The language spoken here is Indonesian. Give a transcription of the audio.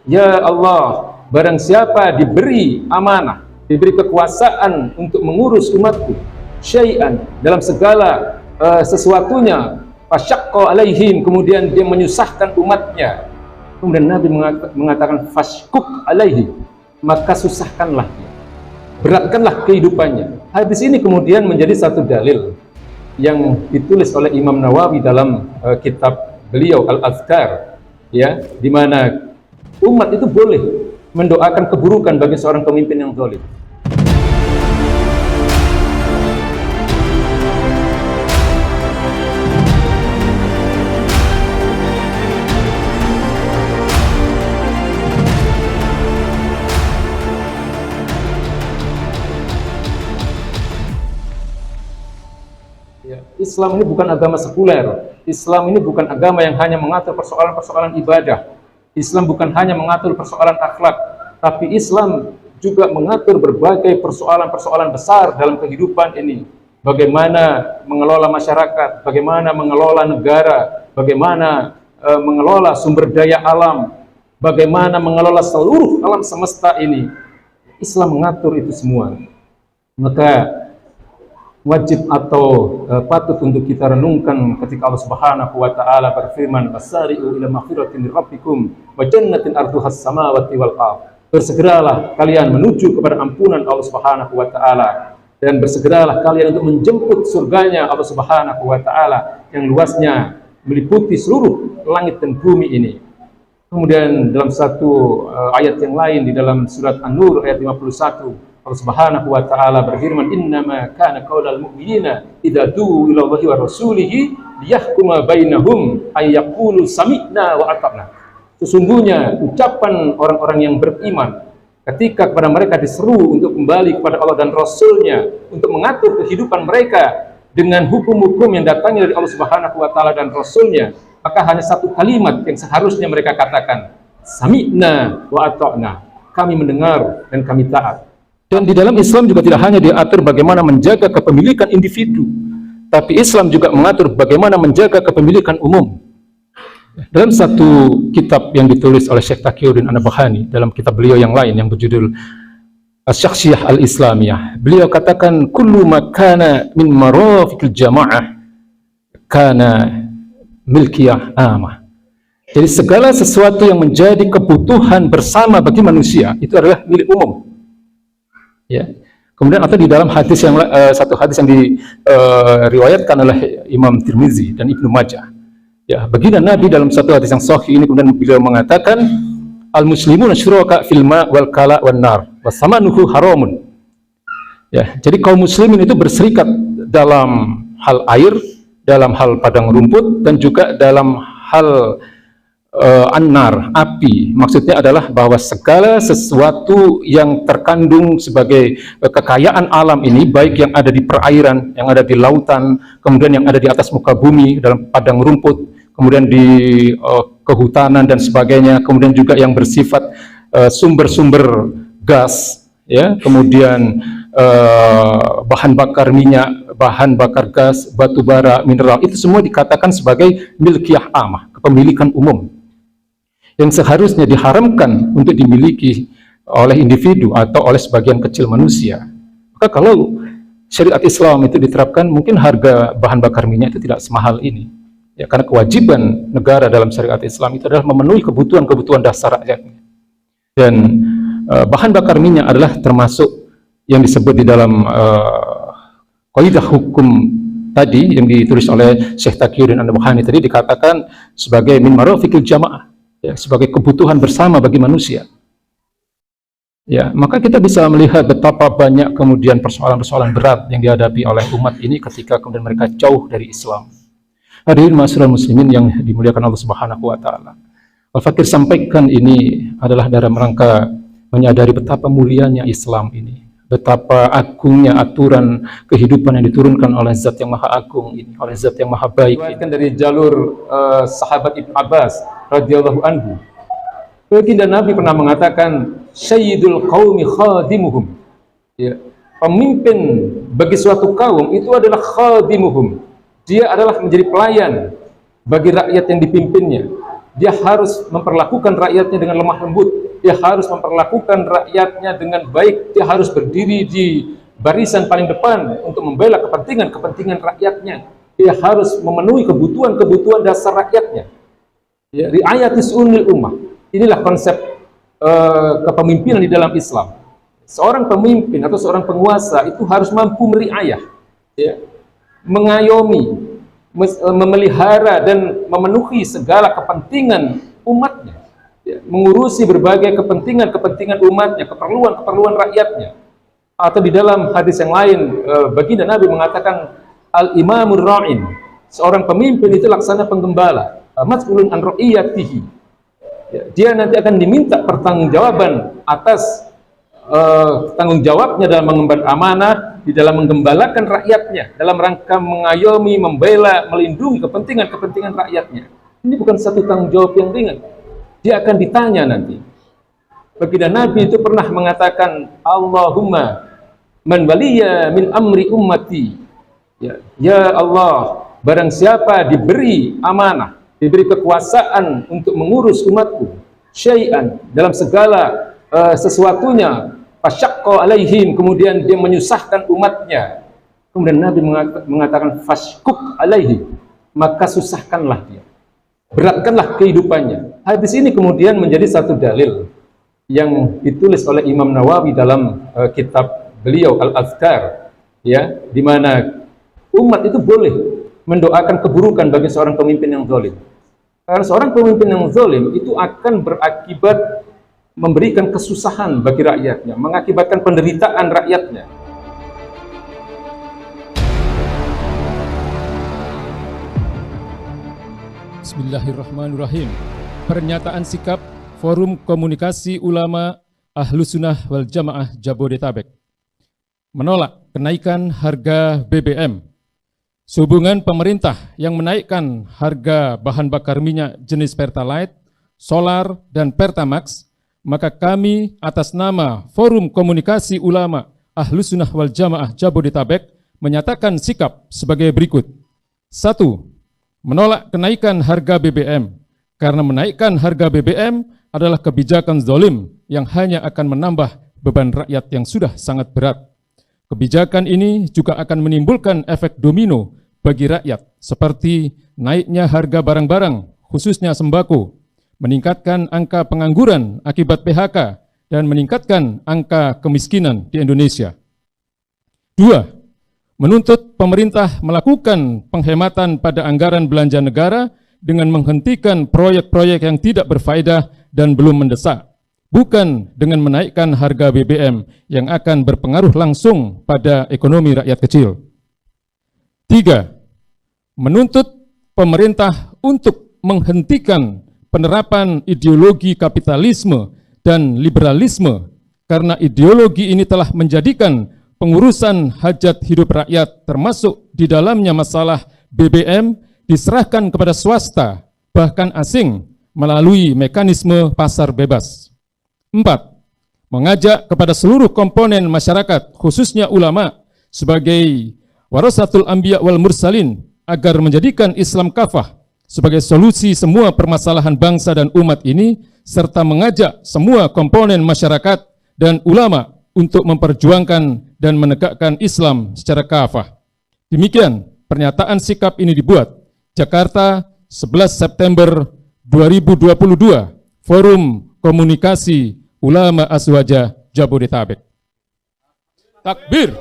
Ya Allah, barang siapa diberi amanah, diberi kekuasaan untuk mengurus umatku, syai'an, dalam segala sesuatunya, fasyaqqa alaihim, kemudian dia menyusahkan umatnya, kemudian Nabi mengatakan fashkuk alaihi, maka susahkanlah dia, beratkanlah kehidupannya. Hadis ini kemudian menjadi satu dalil yang ditulis oleh Imam Nawawi dalam kitab beliau Al-Azkar, ya, di mana umat itu boleh mendoakan keburukan bagi seorang pemimpin yang zalim. Islam ini bukan agama sekuler. Islam ini bukan agama yang hanya mengatur persoalan-persoalan ibadah. Islam bukan hanya mengatur persoalan akhlak, tapi Islam juga mengatur berbagai persoalan-persoalan besar dalam kehidupan ini. Bagaimana mengelola masyarakat, bagaimana mengelola negara, bagaimana mengelola sumber daya alam, bagaimana mengelola seluruh alam semesta ini. Islam mengatur itu semua. Maka wajib atau patut untuk kita renungkan ketika Allah Subhanahu wa taala berfirman, "Wasari'u ila maghfiratin min rabbikum wa jannatin arduhas samawati wal ardh." Bersegeralah kalian menuju kepada ampunan Allah Subhanahu wa taala, dan bersegeralah kalian untuk menjemput surganya Allah Subhanahu wa taala yang luasnya meliputi seluruh langit dan bumi ini. Kemudian dalam satu ayat yang lain di dalam surat An-Nur ayat 51, Allah Subhanahu wa taala berfirman, "Innama kana qaulal mu'minina idza du'u ila Allahi wa rasulihi liyahkuma bainahum ay yaqulu sami'na wa ata'na." Sesungguhnya ucapan orang-orang yang beriman ketika kepada mereka diseru untuk kembali kepada Allah dan Rasul-Nya untuk mengatur kehidupan mereka dengan hukum-hukum yang datangnya dari Allah Subhanahu wa taala dan Rasul-Nya, maka hanya satu kalimat yang seharusnya mereka katakan, "Sami'na wa ata'na." Kami mendengar dan kami taat. Dan di dalam Islam juga tidak hanya diatur bagaimana menjaga kepemilikan individu, tapi Islam juga mengatur bagaimana menjaga kepemilikan umum. Dalam satu kitab yang ditulis oleh Syekh Taqiyuddin An-Nabhani, dalam kitab beliau yang lain yang berjudul Asy-Syakhsiyah Al-Islamiyah, beliau katakan, "Kullu ma kana min marafiqil jamaah kana milkiyah amah." Jadi segala sesuatu yang menjadi kebutuhan bersama bagi manusia itu adalah milik umum. Ya. Kemudian atau di dalam hadis yang satu hadis yang diriwayatkan oleh Imam Tirmizi dan Ibnu Majah. Ya, baginda Nabi dalam satu hadis yang sahih ini kemudian beliau mengatakan, "Al-muslimuna syuraka fil ma' wal kala wan nar, wasamanuhu haramun." Ya, jadi kaum muslimin itu berserikat dalam hal air, dalam hal padang rumput, dan juga dalam hal an-nar, api. Maksudnya adalah bahwa segala sesuatu yang terkandung sebagai kekayaan alam ini, baik yang ada di perairan, yang ada di lautan, kemudian yang ada di atas muka bumi, dalam padang rumput, kemudian di kehutanan dan sebagainya, kemudian juga yang bersifat sumber-sumber gas, ya, kemudian bahan bakar minyak, bahan bakar gas, batu bara, mineral, itu semua dikatakan sebagai milkiyah amah, kepemilikan umum, yang seharusnya diharamkan untuk dimiliki oleh individu atau oleh sebagian kecil manusia. Maka kalau syariat Islam itu diterapkan, mungkin harga bahan bakar minyak itu tidak semahal ini. Ya, karena kewajiban negara dalam syariat Islam itu adalah memenuhi kebutuhan-kebutuhan dasar rakyatnya. Dan bahan bakar minyak adalah termasuk yang disebut di dalam kaidah hukum tadi yang ditulis oleh Syekh Taqiyuddin An-Nabhani tadi, dikatakan sebagai min marafiqil jamaah. Ya, sebagai kebutuhan bersama bagi manusia. Ya, maka kita bisa melihat betapa banyak kemudian persoalan-persoalan berat yang dihadapi oleh umat ini ketika kemudian mereka jauh dari Islam. Hadirin ma'asyiral muslimin yang dimuliakan Allah Subhanahu wa taala. Al-Fakir sampaikan ini adalah dalam rangka menyadari betapa mulianya Islam ini, betapa agungnya aturan kehidupan yang diturunkan oleh Zat yang Maha Agung ini, oleh Zat yang Maha Baik. Ini dari jalur sahabat Ibnu Abbas radhiyallahu anhu, baginda Nabi pernah mengatakan, "Sayyidul qaumi khadimuhum." Ya, pemimpin bagi suatu kaum itu adalah khadimuhum. Dia adalah menjadi pelayan bagi rakyat yang dipimpinnya. Dia harus memperlakukan rakyatnya dengan lemah lembut. Dia harus memperlakukan rakyatnya dengan baik. Dia harus berdiri di barisan paling depan untuk membela kepentingan rakyatnya. Dia harus memenuhi kebutuhan dasar rakyatnya. Ya, riayatis unil ummah. Inilah konsep kepemimpinan di dalam Islam. Seorang pemimpin atau seorang penguasa itu harus mampu meriayah, ya, mengayomi, memelihara dan memenuhi segala kepentingan umatnya, ya, mengurusi berbagai kepentingan umatnya, keperluan rakyatnya. Atau di dalam hadis yang lain, baginda Nabi mengatakan al-imamur ra'in, seorang pemimpin itu laksana penggembala, mas'ulun an ra'iyatihi. Ya, dia nanti akan diminta pertanggungjawaban atas tanggung jawabnya dalam mengemban amanah, di dalam menggembalakan rakyatnya, dalam rangka mengayomi, membela, melindungi kepentingan rakyatnya. Ini bukan satu tanggung jawab yang ringan. Dia akan ditanya nanti. Baginda Nabi itu pernah mengatakan, Allahumma man waliya min amri ummati. Ya Allah, barang siapa diberi amanah, diberi kekuasaan untuk mengurus umatku, syai'an, dalam segala sesuatunya, fasyaqqa alaihim, kemudian dia menyusahkan umatnya. Kemudian Nabi mengatakan fashkuk alaihim, maka susahkanlah dia, beratkanlah kehidupannya. Hadis ini kemudian menjadi satu dalil yang ditulis oleh Imam Nawawi dalam kitab beliau Al-Azkar, ya, di mana umat itu boleh mendoakan keburukan bagi seorang pemimpin yang zalim. Karena seorang pemimpin yang zalim itu akan berakibat memberikan kesusahan bagi rakyatnya, mengakibatkan penderitaan rakyatnya. Bismillahirrahmanirrahim. Pernyataan sikap Forum Komunikasi Ulama Ahlussunnah wal Jamaah Jabodetabek menolak kenaikan harga BBM. Sehubungan pemerintah yang menaikkan harga bahan bakar minyak jenis Pertalite, Solar, dan Pertamax, maka kami atas nama Forum Komunikasi Ulama Ahlussunnah wal Jamaah Jabodetabek menyatakan sikap sebagai berikut. 1. Menolak kenaikan harga BBM, karena menaikkan harga BBM adalah kebijakan zalim yang hanya akan menambah beban rakyat yang sudah sangat berat. Kebijakan ini juga akan menimbulkan efek domino bagi rakyat, seperti naiknya harga barang-barang, khususnya sembako, meningkatkan angka pengangguran akibat PHK, dan meningkatkan angka kemiskinan di Indonesia. 2. Menuntut pemerintah melakukan penghematan pada anggaran belanja negara dengan menghentikan proyek-proyek yang tidak berfaedah dan belum mendesak, bukan dengan menaikkan harga BBM yang akan berpengaruh langsung pada ekonomi rakyat kecil. 3. Menuntut pemerintah untuk menghentikan penerapan ideologi kapitalisme dan liberalisme, karena ideologi ini telah menjadikan pengurusan hajat hidup rakyat, termasuk di dalamnya masalah BBM, diserahkan kepada swasta, bahkan asing, melalui mekanisme pasar bebas. 4. Mengajak kepada seluruh komponen masyarakat, khususnya ulama, sebagai warasatul anbiya wal mursalin, agar menjadikan Islam kafah sebagai solusi semua permasalahan bangsa dan umat ini, serta mengajak semua komponen masyarakat dan ulama untuk memperjuangkan dan menegakkan Islam secara kafah. Demikian pernyataan sikap ini dibuat. Jakarta, 11 September 2022, Forum Komunikasi Ulama Aswaja Jabodetabek. Takbir.